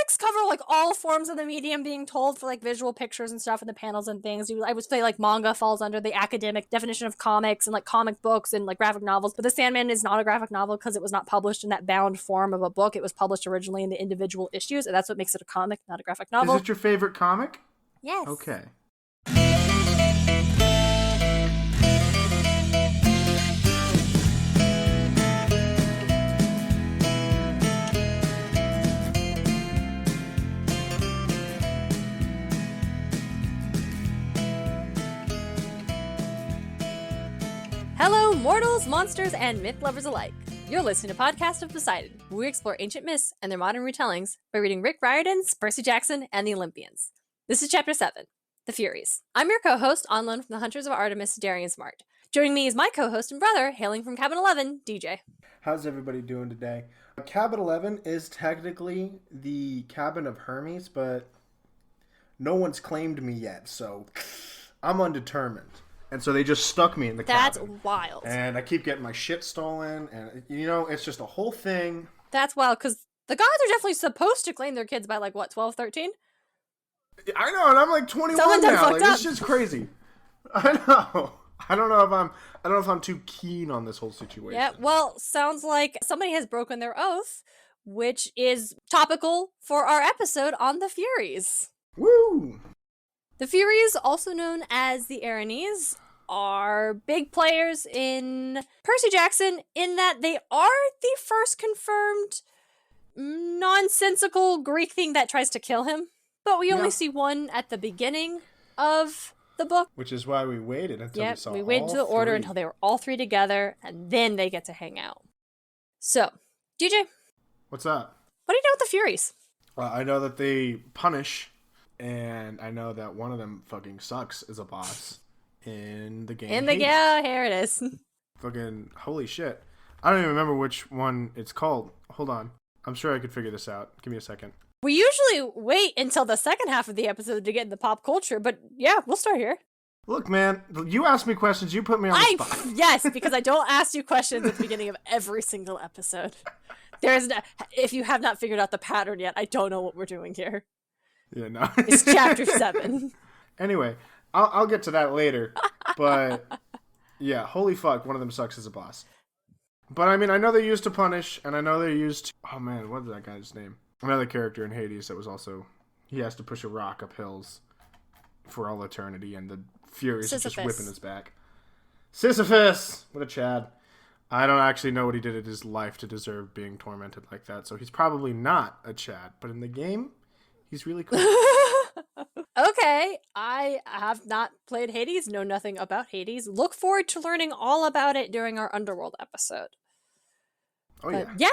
comics cover like all forms of the medium being told for like visual pictures and stuff and the panels and things. I would say like manga falls under the academic definition of comics and like comic books and like graphic novels. But the Sandman is not a graphic novel because it was not published in that bound form of a book. It was published originally in the individual issues, and that's what makes it a comic, not a graphic novel. Is it your favorite comic? Yes. Okay. Hello, mortals, monsters, and myth lovers alike. You're listening to Podcast of Poseidon, where we explore ancient myths and their modern retellings by reading Rick Riordan's Percy Jackson and the Olympians. This is Chapter 7, The Furies. I'm your co-host, on loan from the Hunters of Artemis, Darien and Smartt. Joining me is my co-host and brother, hailing from Cabin 11, DJ. How's everybody doing today? Cabin 11 is technically the cabin of Hermes, but no one's claimed me yet, so I'm undetermined. And so they just stuck me in the cabin. That's wild. And I keep getting my shit stolen, and, you know, it's just a whole thing. That's wild, because the gods are definitely supposed to claim their kids by, like, what, 12, 13? I know, and I'm like 21 Someone done now. fucked Like, up. it's just crazy. I know. I don't know if I'm too keen on this whole situation. Yeah, well, sounds like somebody has broken their oath, which is topical for our episode on the Furies. Woo! The Furies, also known as the Erinyes, are big players in Percy Jackson in that they are the first confirmed nonsensical Greek thing that tries to kill him. But we only see one at the beginning of the book. Which is why we waited until we saw we waited to the order until they were all three together, and then they get to hang out. So, DJ. What's up? What do you know with the Furies? I know that they punish, and I know that one of them fucking sucks as a boss in the game. Here it is. Fucking holy shit. I don't even remember which one it's called. Hold on. I'm sure I could figure this out. Give me a second. We usually wait until the second half of the episode to get into pop culture, but yeah, we'll start here. Look, man, you ask me questions, you put me on the spot. Yes, because I don't ask you questions at the beginning of every single episode. If you have not figured out the pattern yet, I don't know what we're doing here. Yeah, no. It's Chapter 7. Anyway, I'll get to that later, but yeah, holy fuck, one of them sucks as a boss. But I mean, I know they're used to punish, and I know they're used to... Oh man, what is that guy's name? Another character in Hades that was also... He has to push a rock up hills for all eternity, and the Furies are just whipping his back. Sisyphus! What a Chad. I don't actually know what he did in his life to deserve being tormented like that, so he's probably not a Chad. But in the game, he's really cool. Okay, I have not played Hades, know nothing about Hades. Look forward to learning all about it during our Underworld episode. Oh, but yeah.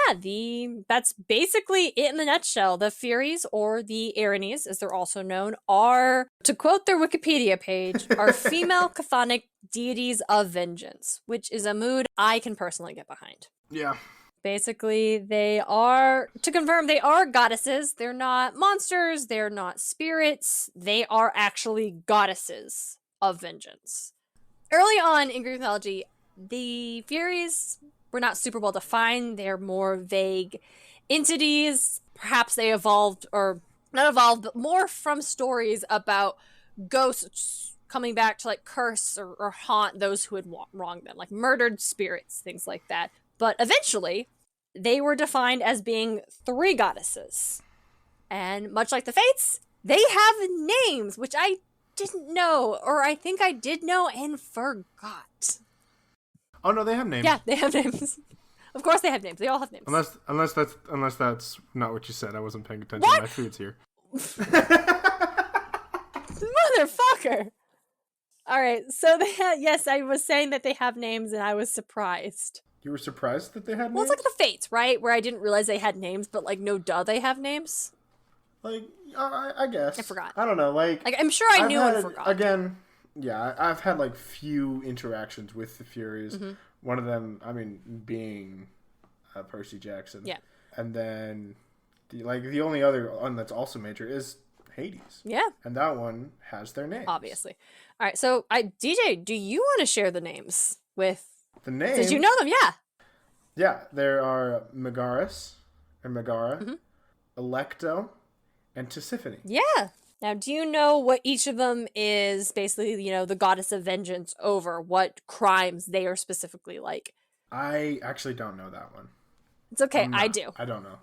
That's basically it in the nutshell. The Furies, or the Erinyes, as they're also known, are, to quote their Wikipedia page, are female chthonic deities of vengeance, which is a mood I can personally get behind. Yeah. Basically, they are, to confirm, they are goddesses. They're not monsters. They're not spirits. They are actually goddesses of vengeance. Early on in Greek mythology, the Furies were not super well defined. They're more vague entities. Perhaps they evolved, or not evolved, but more from stories about ghosts coming back to like curse or haunt those who had wronged them, like murdered spirits, things like that. But eventually, they were defined as being three goddesses. And much like the Fates, they have names, which I didn't know, or I think I did know and forgot. Oh no, they have names. Yeah, they have names. Of course they have names. They all have names. Unless that's not what you said. I wasn't paying attention. What? My food's here. Motherfucker. All right, so yes, I was saying that they have names, and I was surprised. You were surprised that they had names? Well, it's like the Fates, right? Where I didn't realize they had names, but like, no duh, they have names. Like, I guess. I forgot. I don't know, like I'm sure I knew and forgot. Again, yeah, I've had like few interactions with the Furies. Mm-hmm. One of them, I mean, being Percy Jackson. Yeah. And then, the only other one that's also major is Hades. Yeah. And that one has their names. Obviously. All right, so DJ, do you want to share the names with... The names? Did you know them? Yeah. Yeah, there are Megara, mm-hmm. Electo, and Tisiphone. Yeah. Now, do you know what each of them is basically, the goddess of vengeance over? What crimes they are specifically like? I actually don't know that one. It's okay, I do. I don't know.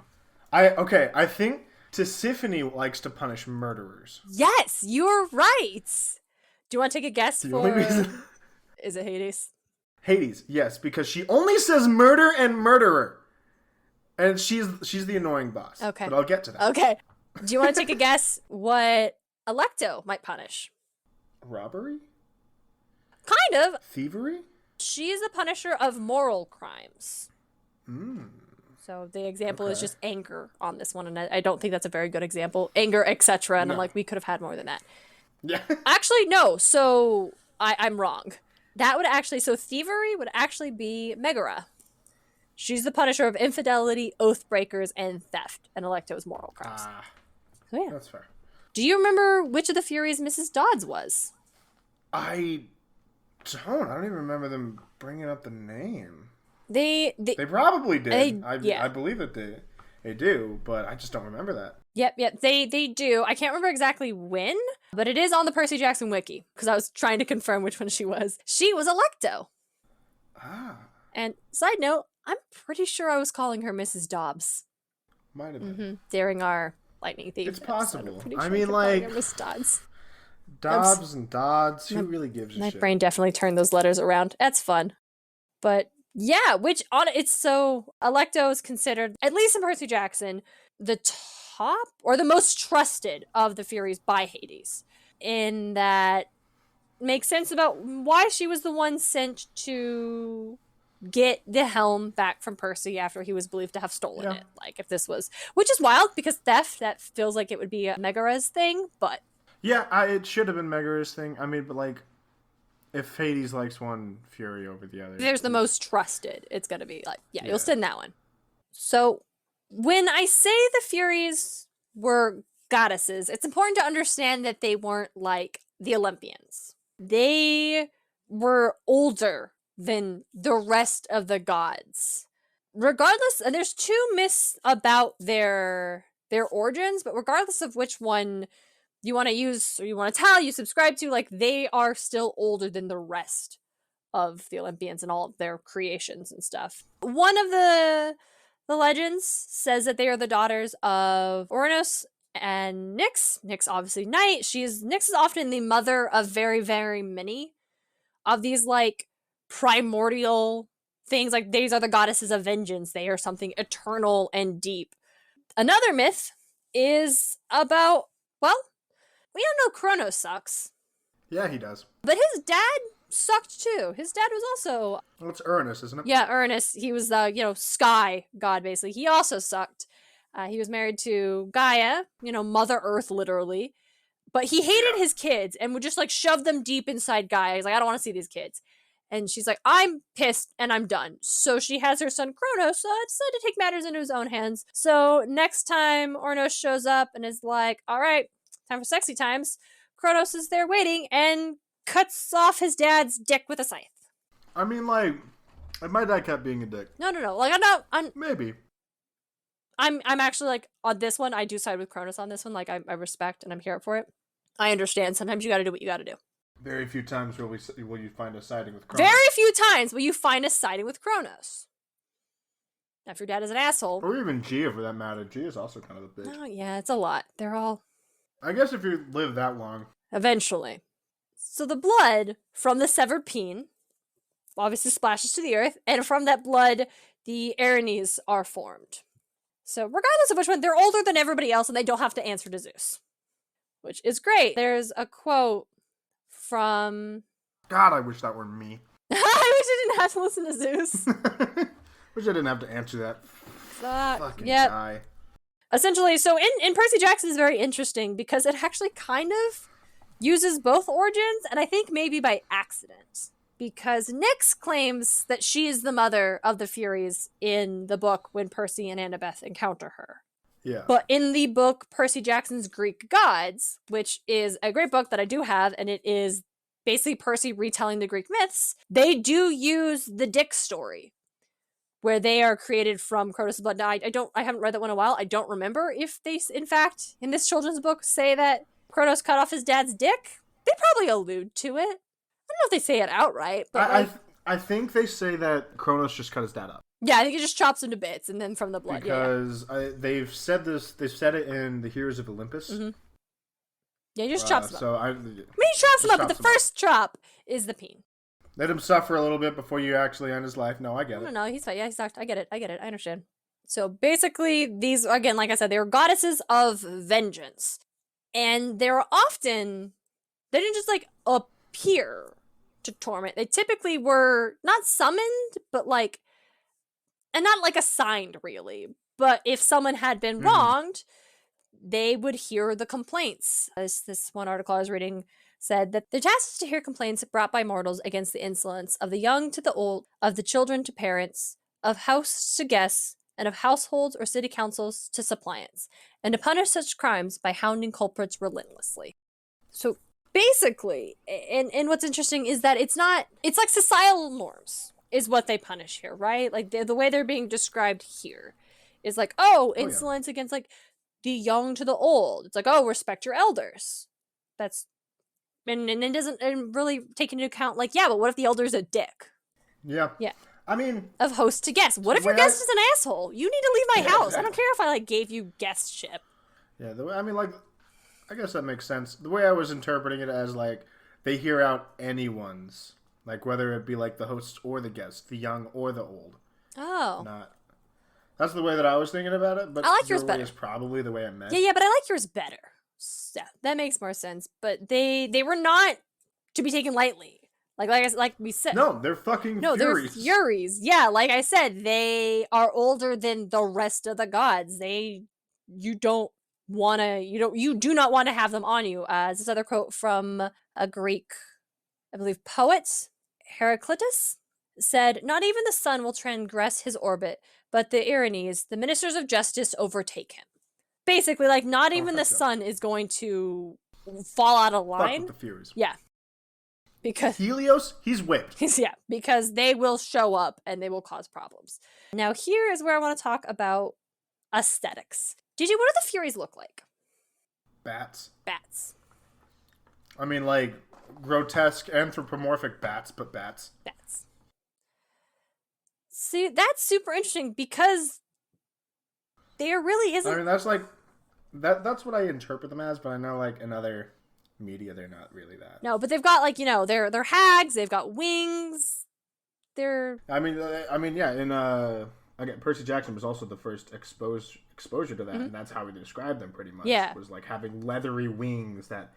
I think Tisiphone likes to punish murderers. Yes, you're right. Do you want to take a guess The only reason... Is it Hades? Hades, yes, because she only says murder and murderer. And she's the annoying boss. Okay. But I'll get to that. Okay. Do you want to take a guess what Alecto might punish? Robbery? Kind of. Thievery? She is the punisher of moral crimes. Hmm. So the example is just anger on this one, and I don't think that's a very good example. Anger, etc. And No. I'm like, we could have had more than that. Yeah. Actually, no. So I'm wrong. That would actually, so thievery would actually be Megara. She's the punisher of infidelity, oath breakers, and theft. And Alecto's moral crimes. So yeah. That's fair. Do you remember which of the Furies Mrs. Dodds was? I don't even remember them bringing up the name. They probably did. Yeah. I believe that they do, but I just don't remember that. Yep. They do. I can't remember exactly when, but it is on the Percy Jackson wiki because I was trying to confirm which one she was. She was Alecto. Ah. And side note, I'm pretty sure I was calling her Mrs. Dobbs. Might have been. During our Lightning Thief. It's possible. Episode. I mean, like, Miss Dodds. Dobbs and Dodds. Who really gives a My shit? brain definitely turned those letters around. That's fun. But yeah, it's so Alecto is considered, at least in Percy Jackson, the top or the most trusted of the Furies by Hades. In that makes sense about why she was the one sent to get the helm back from Percy after he was believed to have stolen it. Like, if this was, which is wild because theft, that feels like it would be a Megara's thing, but yeah, it should have been Megara's thing. I mean, but like, if Hades likes one Fury over the other, there's the most trusted. It's gonna be like, yeah, you'll send that one. So when I say the Furies were goddesses, it's important to understand that they weren't like the Olympians. They were older than the rest of the gods. Regardless, and there's two myths about their origins, but regardless of which one you want to use or you want to tell, you subscribe to, like, they are still older than the rest of the Olympians and all of their creations and stuff. One of the legends says that they are the daughters of Ouranos and Nyx. Nyx, obviously, night. Nyx is often the mother of very, very many of these, like, primordial things. Like, these are the goddesses of vengeance. They are something eternal and deep. Another myth is about, well, we don't know Kronos sucks. Yeah, he does. But his dad sucked too. His dad was also... Well, it's Uranus, isn't it? Yeah, Uranus. He was the, sky god, basically. He also sucked. He was married to Gaia, Mother Earth, literally. But he hated his kids and would just, like, shove them deep inside Gaia. He's like, I don't want to see these kids. And she's like, I'm pissed and I'm done. So she has her son Kronos decide to take matters into his own hands. So next time Ornos shows up and is like, all right, time for sexy times, Kronos is there waiting and cuts off his dad's dick with a scythe. I mean, like, my dad kept being a dick. No. Like, I'm maybe. I'm actually, like, on this one, I do side with Kronos on this one. Like, I respect and I'm here for it. I understand. Sometimes you gotta do what you gotta do. Very few times will you find us siding with Kronos. Very few times will you find us siding with Kronos. Now, if your dad is an asshole. Or even Gia, for that matter. Gia is also kind of a bitch. Oh, yeah, it's a lot. They're all... I guess if you live that long. Eventually. So the blood from the severed peen obviously splashes to the earth, and from that blood, the Erinyes are formed. So regardless of which one, they're older than everybody else, and they don't have to answer to Zeus. Which is great. There's a quote from... God, I wish that were me. I wish I didn't have to listen to Zeus. Wish I didn't have to answer that. Fucking guy. Essentially, so in Percy Jackson is very interesting because it actually kind of uses both origins, and I think maybe by accident. Because Nyx claims that she is the mother of the Furies in the book when Percy and Annabeth encounter her. Yeah. But in the book Percy Jackson's Greek Gods, which is a great book that I do have, and it is basically Percy retelling the Greek myths, they do use the dick story. where they are created from Kronos' blood. Now, I haven't read that one in a while. I don't remember if they, in fact, in this children's book, say that Kronos cut off his dad's dick. They probably allude to it. I don't know if they say it outright, but I think they say that Kronos just cut his dad up. Yeah, I think he just chops him to bits, and then from the blood. Because they've said this. They've said it in the Heroes of Olympus. Mm-hmm. Yeah, he just chops him up. He chops him up, but the first chop is the peen. Let him suffer a little bit before you actually end his life. No, I get it. No, he's fine. Yeah, he's not. I get it. I understand. So basically, these, again, like I said, they were goddesses of vengeance. And they didn't just, like, appear to torment. They typically were not summoned, but, like, and not, like, assigned, really. But if someone had been wronged, they would hear the complaints. As this one article I was reading said, that their task is to hear complaints brought by mortals against the insolence of the young to the old, of the children to parents, of house to guests, and of households or city councils to suppliants, and to punish such crimes by hounding culprits relentlessly. So basically, and what's interesting is that it's like societal norms is what they punish here, right? Like the way they're being described here is like, insolence against like the young to the old. It's like, respect your elders. That's and it doesn't really take into account like, but what if the elder's a dick? Yeah. I mean, of host to guest. What if your guest is an asshole? You need to leave my house. Exactly. I don't care if I like gave you guestship. Yeah, I guess that makes sense. The way I was interpreting it as like they hear out anyone's, like whether it be like the host or the guest, the young or the old. Oh. That's the way that I was thinking about it. But I like yours better. Is probably the way I meant. Yeah, but I like yours better. Yeah, that makes more sense. But they were not to be taken lightly. Like we said. No, they're fucking Furies. They're Furies. Yeah, like I said, they are older than the rest of the gods. You do not want to have them on you. As this other quote from a Greek, I believe, poet, Heraclitus, said, "Not even the sun will transgress his orbit, but the Erinyes, the ministers of justice, overtake him." Basically, like, not even the sun is going to fall out of line. Fuck with the Furies. Yeah. Because Helios, he's whipped. Because they will show up and they will cause problems. Now, here is where I want to talk about aesthetics. What do the Furies look like? Bats. Bats. I mean, like, grotesque, anthropomorphic bats, but bats. Bats. See, that's super interesting because there really isn't... I mean, that's like... That's what I interpret them as, but I know, like, in other media, they're not really that. No, but they've got, like, they're hags, they've got wings, they're... I mean, yeah, in, again, Percy Jackson was also the first exposure to that, and that's how we described them, pretty much. Yeah. It was, like, having leathery wings that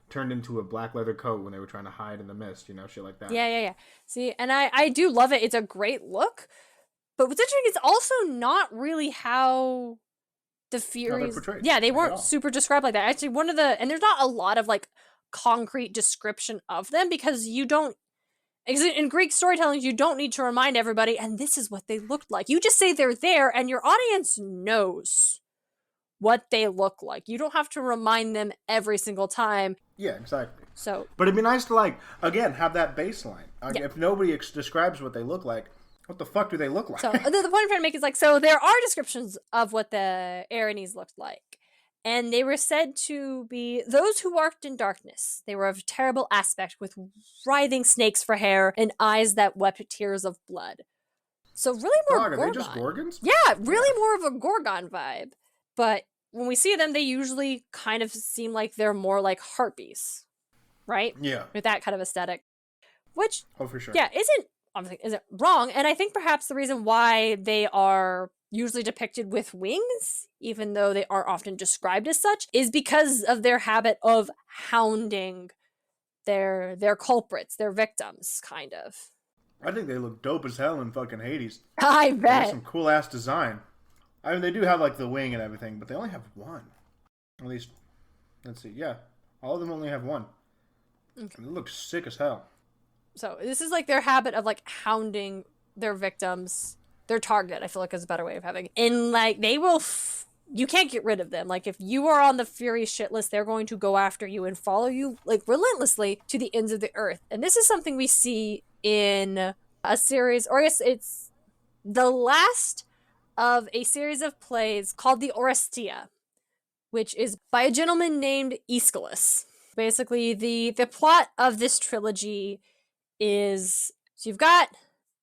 turned into a black leather coat when they were trying to hide in the mist, shit like that. Yeah. See, and I do love it. It's a great look, but what's interesting is also not really how... the Furies, they weren't super described like that. Actually, and there's not a lot of like concrete description of them because in Greek storytelling, you don't need to remind everybody, and this is what they looked like. You just say they're there, and your audience knows what they look like. You don't have to remind them every single time. Yeah, exactly. So, but it'd be nice to like again have that baseline. If nobody describes what they look like. What the fuck do they look like? So the point I'm trying to make is like, so there are descriptions of what the Erinyes looked like. And they were said to be those who walked in darkness. They were of terrible aspect with writhing snakes for hair and eyes that wept tears of blood. So really more Gorgon. Are they just Gorgons? Yeah, really more of a Gorgon vibe. But when we see them, they usually kind of seem like they're more like harpies. Right? Yeah. With that kind of aesthetic. Which, for sure. Yeah, isn't wrong, and I think perhaps the reason why they are usually depicted with wings, even though they aren't often described as such, is because of their habit of hounding their culprits, their victims, kind of. I think they look dope as hell in fucking Hades. I bet. There's some cool ass design. I mean, they do have like the wing and everything, but they only have one. At least, let's see. Yeah, all of them only have one. Okay. And it looks sick as hell. So this is like their habit of like hounding their victims, their target, I feel like is a better way of having it. And like they will, you can't get rid of them. Like if you are on the Fury shit list, they're going to go after you and follow you like relentlessly to the ends of the earth. And this is something we see in a series, or I guess it's the last of a series of plays called the Orestia, which is by a gentleman named Aeschylus. Basically, the plot of this trilogy is, so you've got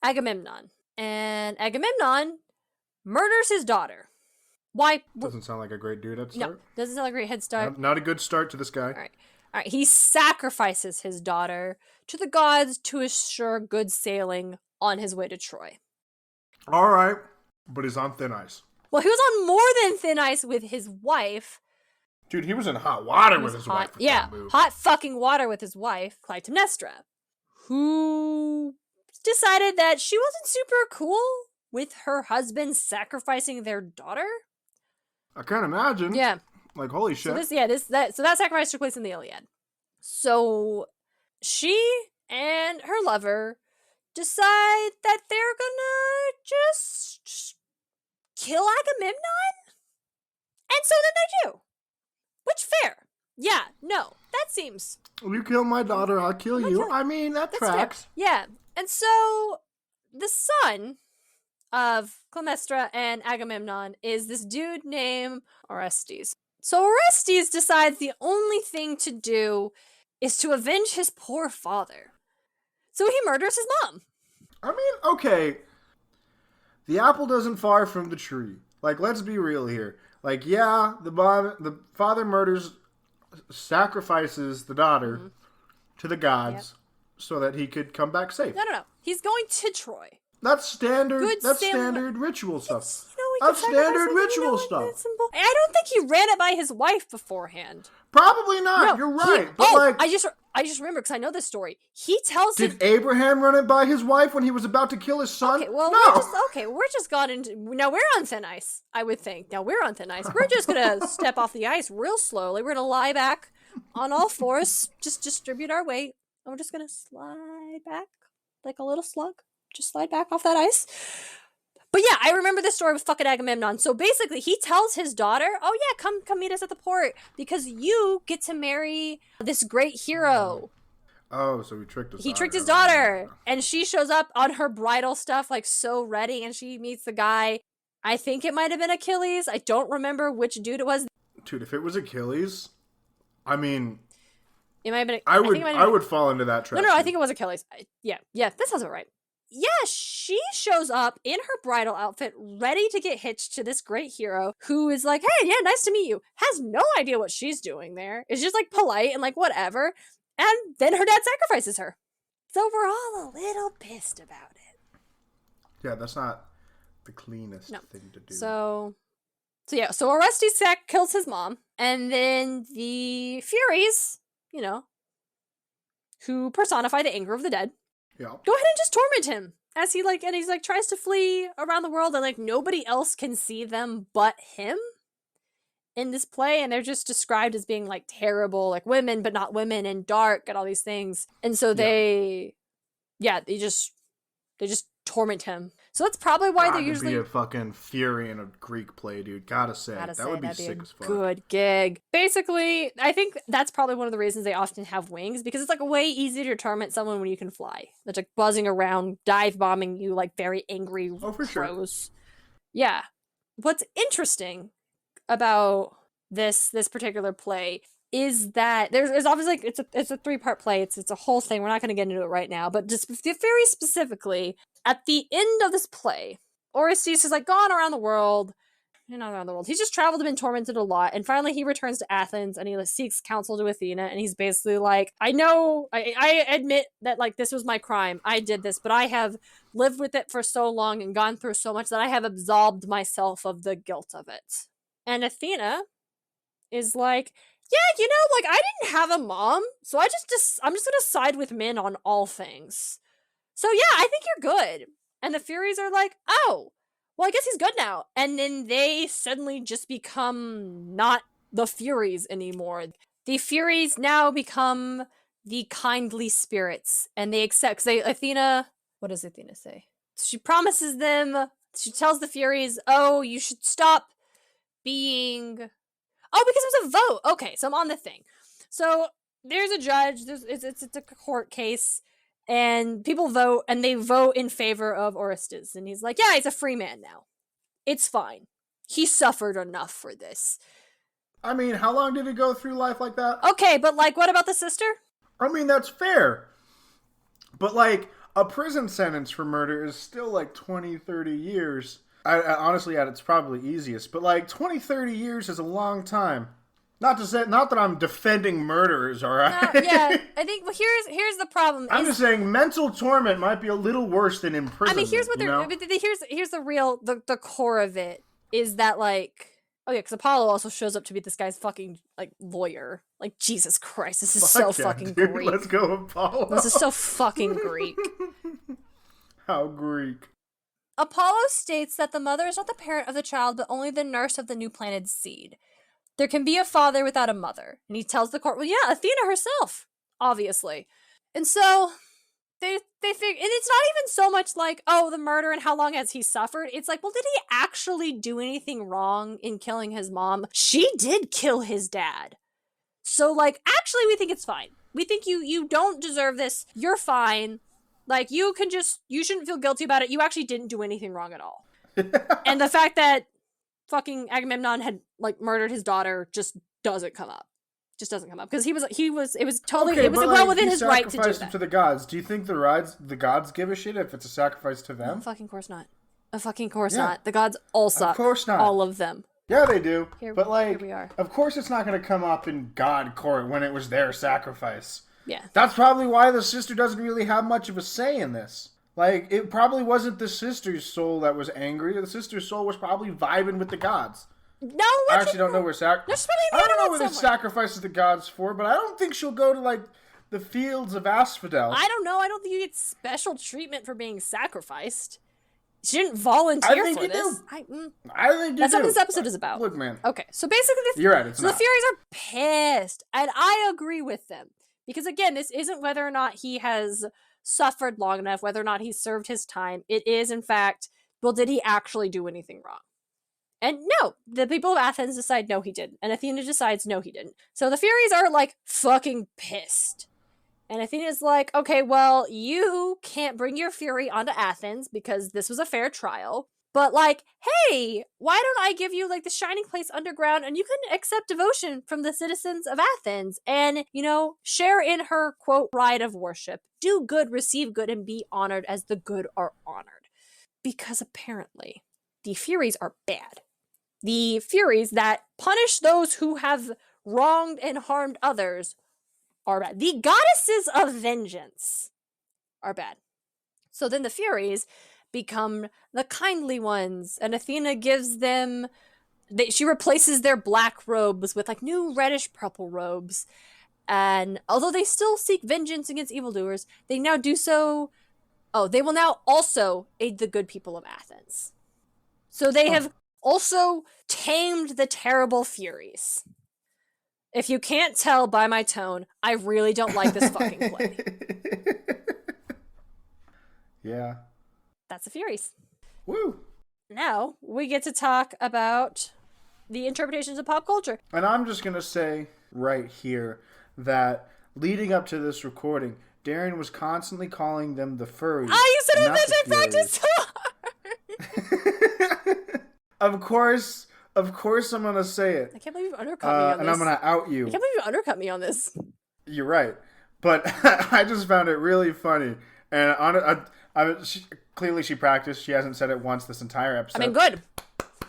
Agamemnon, and Agamemnon murders his daughter. Why? Doesn't sound like a great dude at No, start. doesn't sound like a great head start. Not a good start to this guy. All right. He sacrifices his daughter to the gods to assure good sailing on his way to Troy. All right, but he's on thin ice. Well, he was on more than thin ice with his wife. Dude, he was in hot water with his wife. Yeah, hot fucking water with his wife, Clytemnestra, who decided that she wasn't super cool with her husband sacrificing their daughter. I can't imagine. Yeah. Like, holy shit. So that sacrifice took place in the Iliad. So she and her lover decide that they're gonna just kill Agamemnon? And so then they do. Which, fair. Yeah, no, that seems... You kill my daughter, I'll kill you. I mean, that tracks. Fair. Yeah, and so the son of Clytemnestra and Agamemnon is this dude named Orestes. So Orestes decides the only thing to do is to avenge his poor father. So he murders his mom. I mean, okay. The apple doesn't far from the tree. Like, let's be real here. Like, yeah, the father sacrifices the daughter to the gods so that he could come back safe. No. He's going to Troy. That's standard. Standard ritual stuff. That's standard ritual stuff. I don't think he ran it by his wife beforehand. Probably not. No, you're right. I just remember because I know this story. He tells. Did Abraham run it by his wife when he was about to kill his son? Okay, well, no. we're just gone into. Now we're on thin ice. I would think. Now we're on thin ice. We're just gonna step off the ice real slowly. We're gonna lie back on all fours, just distribute our weight, and we're just gonna slide back like a little slug. Just slide back off that ice. But yeah, I remember this story with fucking Agamemnon. So basically, he tells his daughter, "Oh yeah, come meet us at the port because you get to marry this great hero." Oh, so he tricked his daughter. He tricked his daughter, and she shows up on her bridal stuff, like so ready, and she meets the guy. I think it might have been Achilles. I don't remember which dude it was. Dude, if it was Achilles, I mean, it might have been. I would fall into that trap. No, I think it was Achilles. Yeah, that sounds about right. Yeah, she shows up in her bridal outfit, ready to get hitched to this great hero who is like, "Hey, yeah, nice to meet you." Has no idea what she's doing there. Is just like polite and like whatever. And then her dad sacrifices her. So we're all a little pissed about it. Yeah, that's not the cleanest thing to do. So Orestes kills his mom, and then the Furies, who personify the anger of the dead, go ahead and just torment him as he's tries to flee around the world, and like nobody else can see them but him in this play, and they're just described as being like terrible, like women but not women, and dark and all these things. And so they just torment him. So that's probably why they're usually be a fucking Fury in a Greek play, dude. That would be sick as fuck. Good gig. Basically, I think that's probably one of the reasons they often have wings, because it's like way easier to torment someone when you can fly. That's like buzzing around, dive bombing you like very angry crows. Sure. Yeah. What's interesting about this particular play is that there's obviously it's a 3-part play. It's a whole thing. We're not going to get into it right now, but just very specifically, at the end of this play, Orestes has like gone around the world. Not around the world. He's just traveled and been tormented a lot, and finally he returns to Athens and he seeks counsel to Athena, and he's basically like, "I know, I admit that like this was my crime. I did this, but I have lived with it for so long and gone through so much that I have absolved myself of the guilt of it." And Athena is like, "Yeah, like I didn't have a mom, so I'm just gonna side with men on all things. So yeah, I think you're good." And the Furies are like, "Oh, well, I guess he's good now." And then they suddenly just become not the Furies anymore. The Furies now become the kindly spirits, and they accept. Athena, what does Athena say? She promises them. She tells the Furies, "Oh, you should stop being." Oh, because it was a vote. Okay, so I'm on the thing. So there's a judge. It's a court case, And people vote, and they vote in favor of Orestes. And he's like, yeah, he's a free man now. It's fine. He suffered enough for this. I mean, how long did he go through life like that? Okay, but like, what about the sister? I mean, that's fair. But like, a prison sentence for murder is still like 20, 30 years. I honestly, at its probably easiest. But like, 20, 30 years is a long time. Not that I'm defending murderers, all right? Yeah, I think here's the problem. I'm just saying mental torment might be a little worse than imprisonment. I mean, here's what here's the real the core of it is that like, oh yeah, because Apollo also shows up to be this guy's fucking like lawyer. Like, Jesus Christ, this is fucking dude, Greek. Let's go, Apollo. This is so fucking Greek. How Greek? Apollo states that the mother is not the parent of the child, but only the nurse of the new planted seed. There can be a father without a mother. And he tells the court, well, yeah, Athena herself, obviously. And so they figure, and it's not even so much like, oh, the murder and how long has he suffered. It's like, well, did he actually do anything wrong in killing his mom? She did kill his dad. So, like, actually, we think it's fine. We think you don't deserve this. You're fine. Like, you shouldn't feel guilty about it. You actually didn't do anything wrong at all. And the fact that fucking Agamemnon had like murdered his daughter just doesn't come up. Because it was well within his right to do that. Sacrificed him to the gods. Do you think the gods give a shit if it's a sacrifice to them? Fucking course not. Fucking course not. The gods all suck. Of course not. All of them. Yeah, they do. Here we are. Of course it's not going to come up in God court when it was their sacrifice. Yeah. That's probably why the sister doesn't really have much of a say in this. Like, it probably wasn't the sister's soul that was angry. The sister's soul was probably vibing with the gods. No, I actually don't know where I don't know where the sacrifices the gods for, but I don't think she'll go to, like, the fields of asphodel. I don't know. I don't think you get special treatment for being sacrificed. She didn't volunteer for this. I think you do. That's what this episode is about. Look, man. Okay, so basically, you're right. The Furies are pissed, and I agree with them because again, this isn't whether or not he has suffered long enough, whether or not he served his time. It is, in fact, well, did he actually do anything wrong? And no, the people of Athens decide no, he didn't, and Athena decides no, he didn't. So the Furies are like fucking pissed. And Athena's like, okay, well, you can't bring your fury onto Athens because this was a fair trial. But like, hey, why don't I give you like the shining place underground and you can accept devotion from the citizens of Athens and, share in her, quote, rite of worship. Do good, receive good, and be honored as the good are honored. Because apparently, the Furies are bad. The Furies that punish those who have wronged and harmed others are bad. The goddesses of vengeance are bad. So then the Furies become the kindly ones, and Athena gives them... she replaces their black robes with like new reddish purple robes. And although they still seek vengeance against evildoers, they now do so... they will now also aid the good people of Athens. So they have also tamed the terrible Furies. If you can't tell by my tone, I really don't like this fucking play. Yeah. That's the Furies. Woo! Now, we get to talk about the interpretations of pop culture. And I'm just going to say right here that leading up to this recording, Darien was constantly calling them the furries. You said it that I practiced so hard! Of course I'm going to say it. I can't believe you undercut me on this. And I'm going to out you. I can't believe you undercut me on this. You're right. But I just found it really funny. And clearly she practiced. She hasn't said it once this entire episode. I mean, good.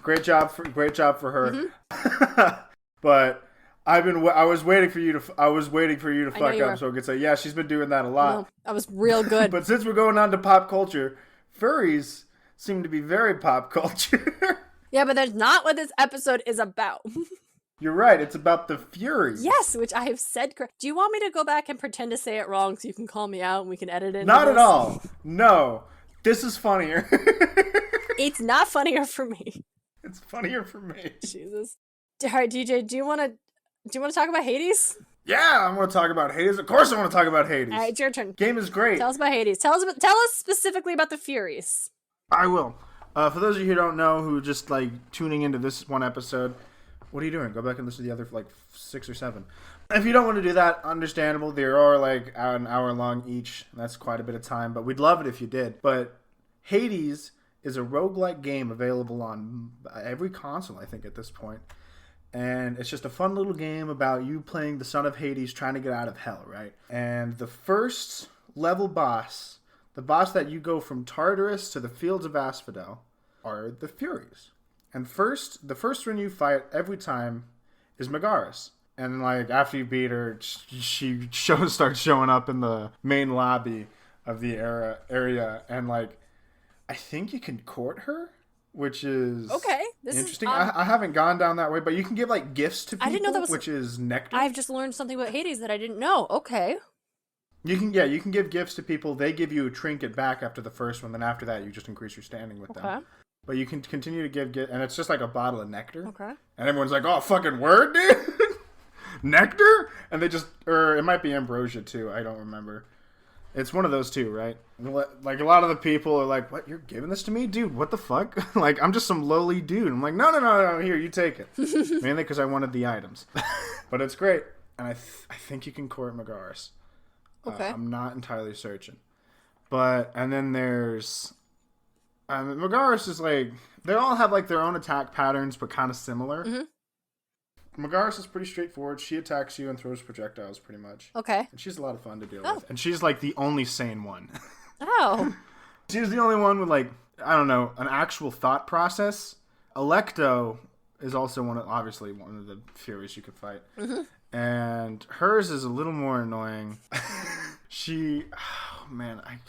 Great job for her. Mm-hmm. But I was waiting for you to fuck up so I could say, yeah, she's been doing that a lot. No, I was real good. But since we're going on to pop culture, furries seem to be very pop culture. Yeah, but that's not what this episode is about. You're right. It's about the Furies. Yes, which I have said correct. Do you want me to go back and pretend to say it wrong so you can call me out and we can edit it? Not at all. No. This is funnier. It's not funnier for me. It's funnier for me. Jesus. All right, DJ, do you want to talk about Hades? Yeah, I want to talk about Hades. Of course I want to talk about Hades. All right, it's your turn. Game is great. Tell us about Hades. Tell us specifically about the Furies. I will. For those of you who don't know, who just like tuning into this one episode, what are you doing? Go back and listen to the other like 6 or 7. If you don't want to do that, understandable. They are like an hour long each. That's quite a bit of time, but we'd love it if you did. But Hades is a roguelike game available on every console, I think, at this point. And it's just a fun little game about you playing the son of Hades trying to get out of hell, right? And the first level boss, the boss that you go from Tartarus to the fields of Asphodel, are the Furies. And the first one you fight every time is Megaris. And like after you beat her, she starts showing up in the main lobby of the area, and like I think you can court her, which is interesting. I haven't gone down that way, but you can give like gifts to people, I didn't know that was, which is nectar. I've just learned something about Hades that I didn't know. Okay. You can give gifts to people. They give you a trinket back after the first one. Then after that, you just increase your standing with them. But you can continue to give and it's just like a bottle of nectar. Okay. And everyone's like, "Oh, fucking word, dude." Nectar? And they just, or it might be ambrosia too, I don't remember. It's one of those two, right? Like a lot of the people are like, what, you're giving this to me? Dude, what the fuck? Like, I'm just some lowly dude. I'm like, no, here, you take it. Mainly because I wanted the items. But it's great. And I think you can court Megaris. Okay. I'm not entirely certain. And then there's, Megaris is like, they all have like their own attack patterns, but kind of similar. Mm-hmm. Megaris is pretty straightforward. She attacks you and throws projectiles pretty much. Okay. And she's a lot of fun to deal with. And she's like the only sane one. Oh. She's the only one with like, I don't know, an actual thought process. Alecto is also obviously one of the Furies you could fight. Mm-hmm. And hers is a little more annoying. I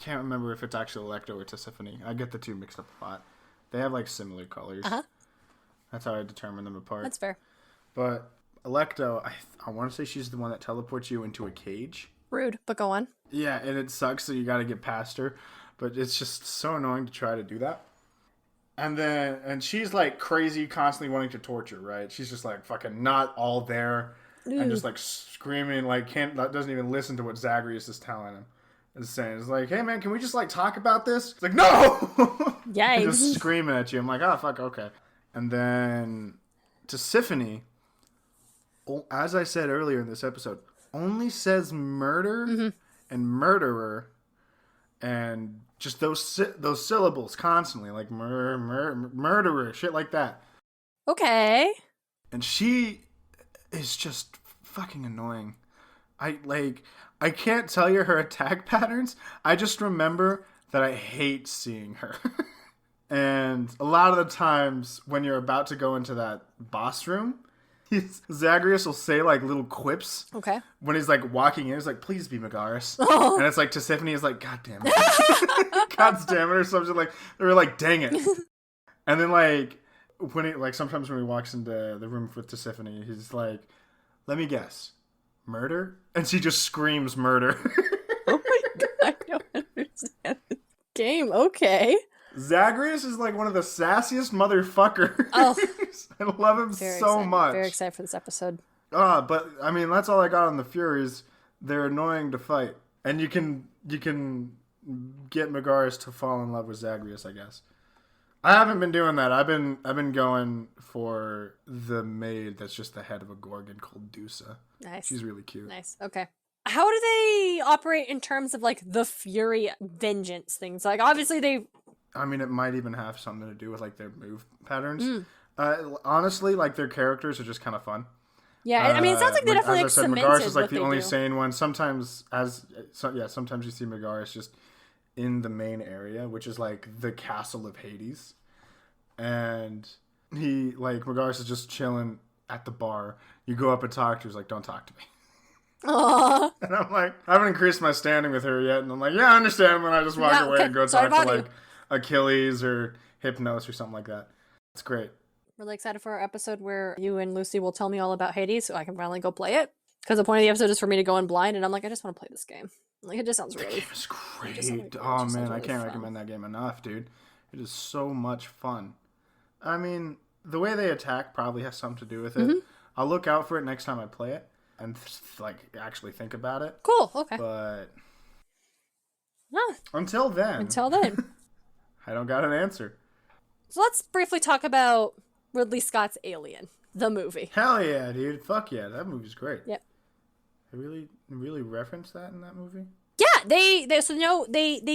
can't remember if it's actually Alecto or Tisiphone. I get the two mixed up a lot. They have like similar colors. Uh-huh. That's how I determine them apart. That's fair. But Alecto, I want to say she's the one that teleports you into a cage. Rude, but go on. Yeah, and it sucks, so you got to get past her. But it's just so annoying to try to do that. And she's like crazy, constantly wanting to torture, right? She's just like fucking not all there. And just like screaming, like doesn't even listen to what Zagreus is telling him. Is saying, it's like, hey man, can we just like talk about this? It's like, no! Yikes. Just screaming at you. I'm like, oh fuck, okay. And then Tisiphone, as I said earlier in this episode, only says murder and murderer, and just those syllables constantly, like murderer, shit like that. Okay. And she is just fucking annoying. I can't tell you her attack patterns. I just remember that I hate seeing her. And a lot of the times when you're about to go into that boss room, Zagreus will say like little quips. Okay. When he's like walking in, he's like, please be Megaris. Oh. And it's like Tisiphone is like, God damn it. God damn it, or something like, they're like, dang it. And then like, sometimes when he walks into the room with Tisiphone, he's like, let me guess, murder? And she just screams murder. Oh my god, I don't understand this game. Okay. Zagreus is like one of the sassiest motherfuckers. Oh. I love him so much. Very excited for this episode. But I mean, that's all I got on the Furies. They're annoying to fight. And you can get Megaris to fall in love with Zagreus, I guess. I haven't been doing that. I've been going for the maid that's just the head of a Gorgon called Dusa. Nice. She's really cute. Nice. Okay. How do they operate in terms of like the Fury vengeance things? Like obviously it might even have something to do with like their move patterns. Honestly, like their characters are just kind of fun. Yeah, it sounds like they definitely like cemented Megaris is like what the they only do. sane one. Sometimes you see Megaris just in the main area, which is like the castle of Hades, and Megaris is just chilling at the bar. You go up and talk to her, he's like, don't talk to me. Aww. And I'm like, I haven't increased my standing with her yet, and I'm like, yeah, I understand. When I just walk away and go talk to like Achilles or Hypnos or something like that. It's great. Really excited for our episode where you and Lucy will tell me all about Hades so I can finally go play it. Because the point of the episode is for me to go in blind, and I'm like, I just want to play this game. Like, it just sounds really... The game is great. Oh, man, I can't recommend that game enough, dude. It is so much fun. I mean, the way they attack probably has something to do with it. I'll look out for it next time I play it and, like, actually think about it. Cool, okay. But... Until then... I don't got an answer. So let's briefly talk about Ridley Scott's Alien. the movie. Hell yeah, dude. Fuck yeah. That movie's great. Yep. They really reference that in that movie? Yeah, they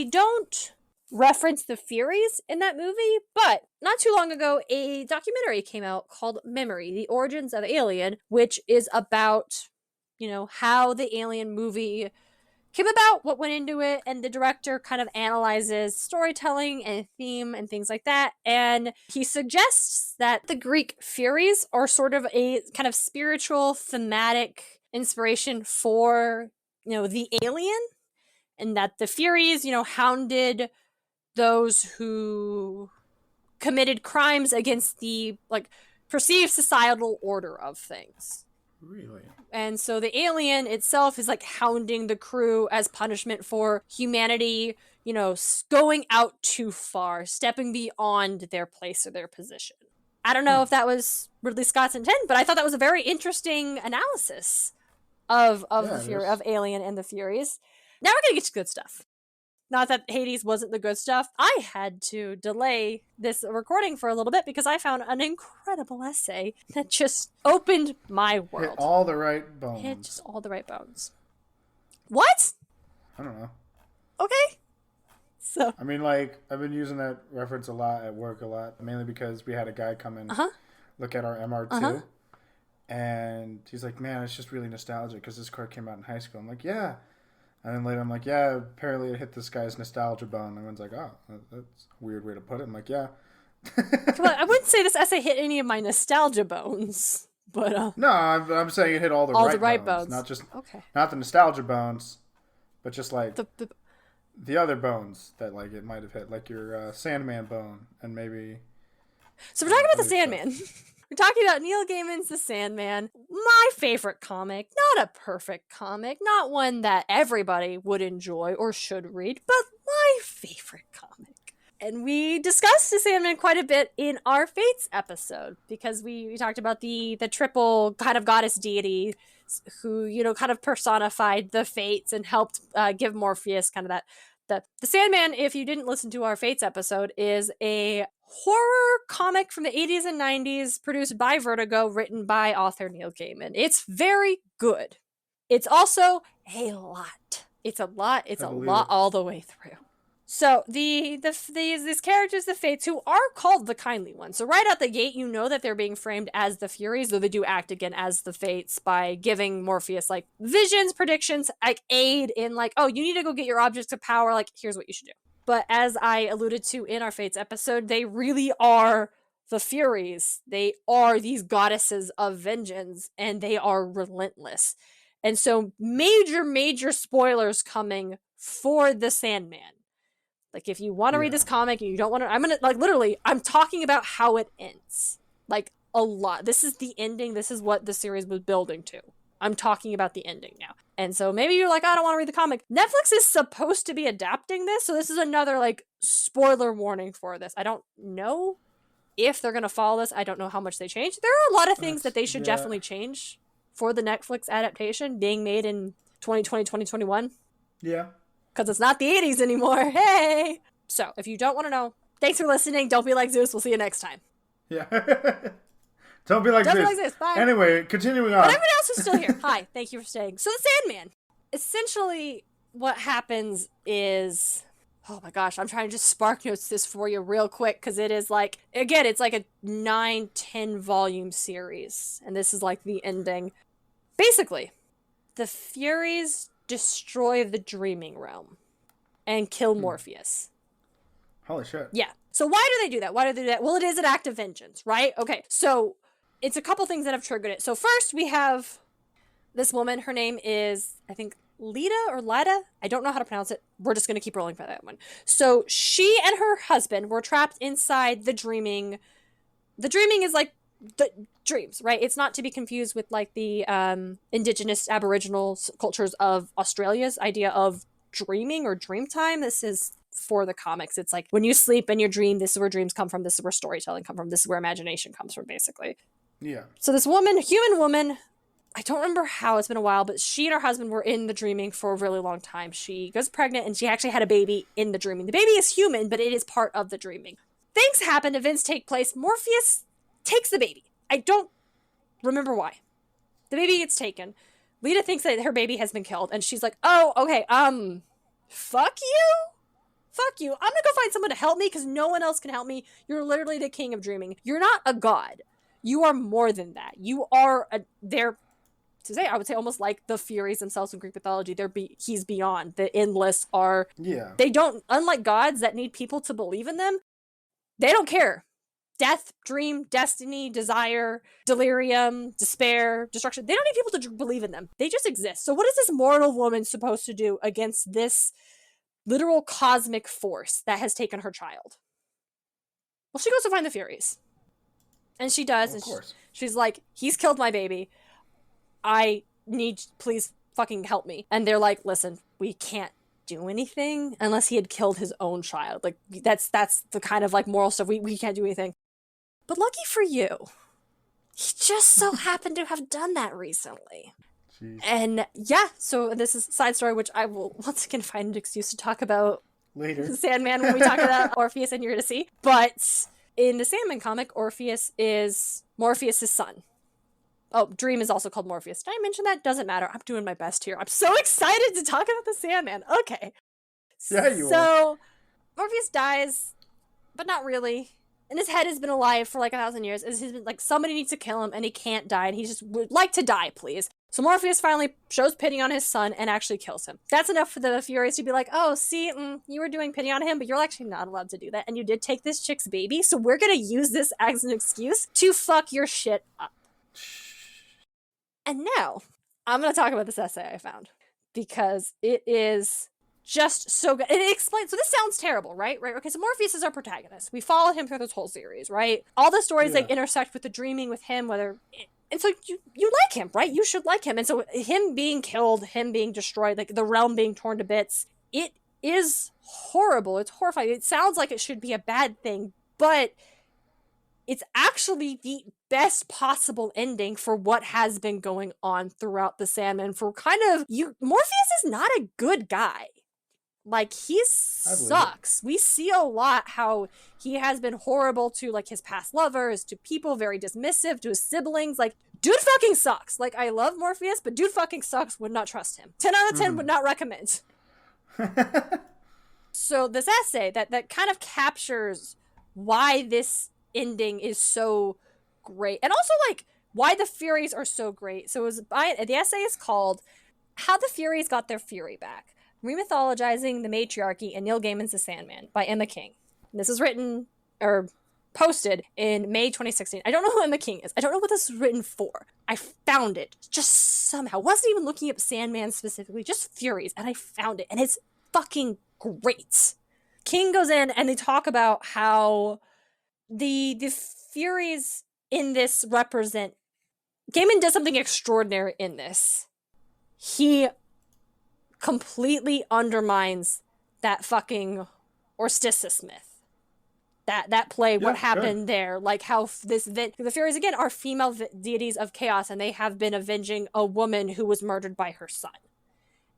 don't reference the Furies in that movie, but not too long ago, a documentary came out called Memory: The Origins of Alien, which is about, how the Alien movie came about, what went into it, and the director kind of analyzes storytelling and theme and things like that. And he suggests that the Greek Furies are sort of a kind of spiritual, thematic inspiration for, the alien, and that the Furies, hounded those who committed crimes against the perceived societal order of things. Really? And so the alien itself is hounding the crew as punishment for humanity, going out too far, stepping beyond their place or their position. I don't know if that was Ridley Scott's intent, but I thought that was a very interesting analysis of Alien and the Furies. Now we're gonna get to good stuff. Not that Hades wasn't the good stuff. I had to delay this recording for a little bit because I found an incredible essay that just opened my world. Hit all the right bones. Hit just all the right bones. What? I don't know. Okay. So. I mean, I've been using that reference a lot at work mainly because we had a guy come in look at our MR2. And he's like, man, it's just really nostalgic because this card came out in high school. I'm like, yeah. And then later I'm like, yeah, apparently it hit this guy's nostalgia bone. And everyone's like, oh, that's a weird way to put it. I'm like, yeah. Come on, I wouldn't say this essay hit any of my nostalgia bones, but no, I'm saying it hit all the right bones. Not just not the nostalgia bones, but just the other bones that it might have hit, like your Sandman bone and maybe. So we're talking about the Sandman. We're talking about Neil Gaiman's The Sandman, my favorite comic. Not a perfect comic, not one that everybody would enjoy or should read, but my favorite comic. And we discussed The Sandman quite a bit in our Fates episode, because we talked about the triple kind of goddess deity who, kind of personified the Fates and helped give Morpheus kind of that. The Sandman, if you didn't listen to our Fates episode, is a horror comic from the 80s and 90s produced by Vertigo, written by author Neil Gaiman. It's very good. It's also a lot. It's a lot all the way through. So these characters, the Fates, who are called the Kindly Ones. So right out the gate, you know that they're being framed as the Furies, though they do act again as the Fates by giving Morpheus visions, predictions, aid in oh, you need to go get your objects of power. Here's what you should do. But as I alluded to in our Fates episode, they really are the Furies. They are these goddesses of vengeance, and they are relentless. And so major spoilers coming for the Sandman. If you want to read this comic and you don't want to, I'm going to, literally, I'm talking about how it ends. A lot. This is the ending. This is what the series was building to. I'm talking about the ending now. And so maybe you're I don't want to read the comic. Netflix is supposed to be adapting this, so this is another, spoiler warning for this. I don't know if they're going to follow this. I don't know how much they change. There are a lot of things that they should definitely change for the Netflix adaptation being made in 2020, 2021. Yeah. Because it's not the 80s anymore. Hey! So, if you don't want to know, thanks for listening. Don't be like Zeus. We'll see you next time. Yeah. Don't be like Zeus. Bye. Anyway, continuing on. But everyone else is still here. Hi. Thank you for staying. So, the Sandman. Essentially, what happens is... Oh my gosh, I'm trying to just spark notes this for you real quick, because it is again, it's a 9-10 volume series. And this is the ending. Basically, the Furies destroy the dreaming realm and kill Morpheus. Holy shit. Yeah. So why do they do that? Well, it is an act of vengeance, right? Okay. So it's a couple things that have triggered it. So first we have this woman. Her name is, I think, Lida or Lida. I don't know how to pronounce it. We're just going to keep rolling for that one. So she and her husband were trapped inside the dreaming. The dreaming is the dreams, right? It's not to be confused with the indigenous Aboriginal cultures of Australia's idea of dreaming or dream time. This is for the comics. It's when you sleep and you dream, this is where dreams come from, this is where storytelling come from, this is where imagination comes from, basically. Yeah. So this human woman, I don't remember how, it's been a while, but she and her husband were in the dreaming for a really long time. She goes pregnant and she actually had a baby in the dreaming. The baby is human, but it is part of the dreaming. Things happen, events take place. Morpheus takes the baby. I don't Remember why. The baby gets taken. Lita thinks that her baby has been killed, and she's like, oh, okay, fuck you? Fuck you. I'm gonna go find someone to help me because no one else can help me. You're literally the king of dreaming. You're not a god. You are more than that. You are I would say almost like the Furies themselves in Greek mythology. He's beyond. The endless are, they don't, unlike gods that need people to believe in them, they don't care. Death, dream, destiny, desire, delirium, despair, destruction. They don't need people to believe in them. They just exist. So what is this mortal woman supposed to do against this literal cosmic force that has taken her child? Well, she goes to find the Furies. And she does. Of course. She's like, he's killed my baby. I need, please fucking help me. And they're like, listen, we can't do anything unless he had killed his own child. Like, that's the kind of like moral stuff. We can't do anything. But lucky for you, he just so happened to have done that recently. Jeez. And yeah, so this is a side story, which I will once again find an excuse to talk about later. Sandman when we talk about Orpheus and Eurydice. But in the Sandman comic, Orpheus is Morpheus' son. Oh, Dream is also called Morpheus. Did I mention that? Doesn't matter. I'm doing my best here. I'm so excited to talk about the Sandman. Okay. Yeah, you are. So, Morpheus dies, but not really. And his head has been alive for like 1,000 years. He's been like, somebody needs to kill him, and he can't die, and he just would like to die, please. So Morpheus finally shows pity on his son and actually kills him. That's enough for the Furies to be like, oh, see, you were doing pity on him, but you're actually not allowed to do that, and you did take this chick's baby, so we're gonna use this as an excuse to fuck your shit up. And now, I'm gonna talk about this essay I found, because it is just so good. It explains, so this sounds terrible, right? Okay, so Morpheus is our protagonist. We followed him through this whole series, right? All the stories like intersect with the dreaming with him, and so you like him, right? You should like him. And so him being killed, him being destroyed, like the realm being torn to bits, it is horrible. It's horrifying. It sounds like it should be a bad thing, but it's actually the best possible ending for what has been going on throughout the Sandman. For Morpheus is not a good guy. Like, he sucks. We see a lot how he has been horrible to, like, his past lovers, to people, very dismissive, to his siblings. Like, dude fucking sucks. Like, I love Morpheus, but dude fucking sucks. Would not trust him. 10 out of 10 would not recommend. So this essay that kind of captures why this ending is so great. And also, like, why the Furies are so great. So the essay is called How the Furies Got Their Fury Back. Remythologizing the Matriarchy and Neil Gaiman's The Sandman by Emma King. And this is written or posted in May 2016. I don't know who Emma King is. I don't know what this was written for. I found it just somehow. Wasn't even looking up Sandman specifically, just Furies, and I found it, and it's fucking great. King goes in and they talk about how the Furies in this represent. Gaiman does something extraordinary in this. He completely undermines that fucking Orstisis myth. That play, what happened there, like how the Furies again are female deities of chaos, and they have been avenging a woman who was murdered by her son.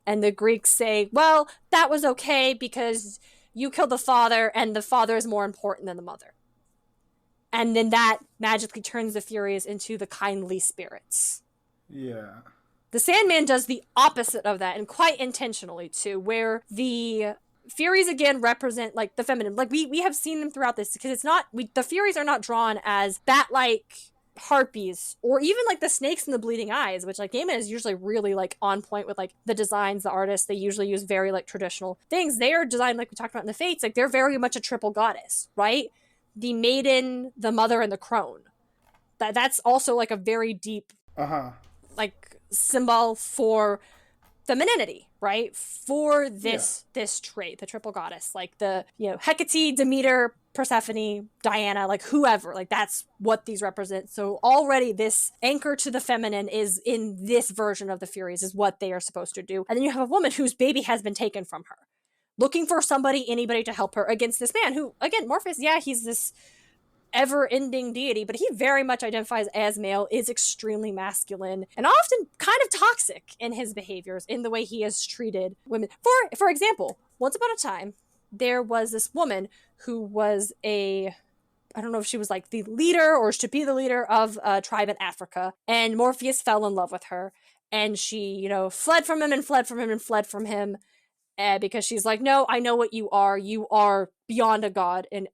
And the Greeks say, well, that was okay because you killed the father, and the father is more important than the mother. And then that magically turns the Furies into the kindly spirits. Yeah. The Sandman does the opposite of that, and quite intentionally, too, where the Furies, again, represent, like, the feminine. Like, we have seen them throughout this, because it's not, the Furies are not drawn as bat-like harpies, or even, like, the snakes and the bleeding eyes, which, like, Gaiman is usually really, like, on point with, like, the designs, the artists. They usually use very, like, traditional things. They are designed, like we talked about in the Fates, like, they're very much a triple goddess, right? The maiden, the mother, and the crone. That's also, like, a very deep, like, symbol for femininity, right? For this trait, the triple goddess, like the, Hecate, Demeter, Persephone, Diana, like whoever, like that's what these represent. So already this anchor to the feminine is in this version of the Furies, is what they are supposed to do. And then you have a woman whose baby has been taken from her, looking for anybody to help her against this man who, again, Morpheus, he's this ever-ending deity, but he very much identifies as male, is extremely masculine, and often kind of toxic in his behaviors, in the way he has treated women. For example, once upon a time, there was this woman who was a I don't know if she was like the leader or to be the leader of a tribe in Africa. And Morpheus fell in love with her. And she, you know, fled from him and fled from him and fled from him. Because she's like, no, I know what you are. You are beyond a god. And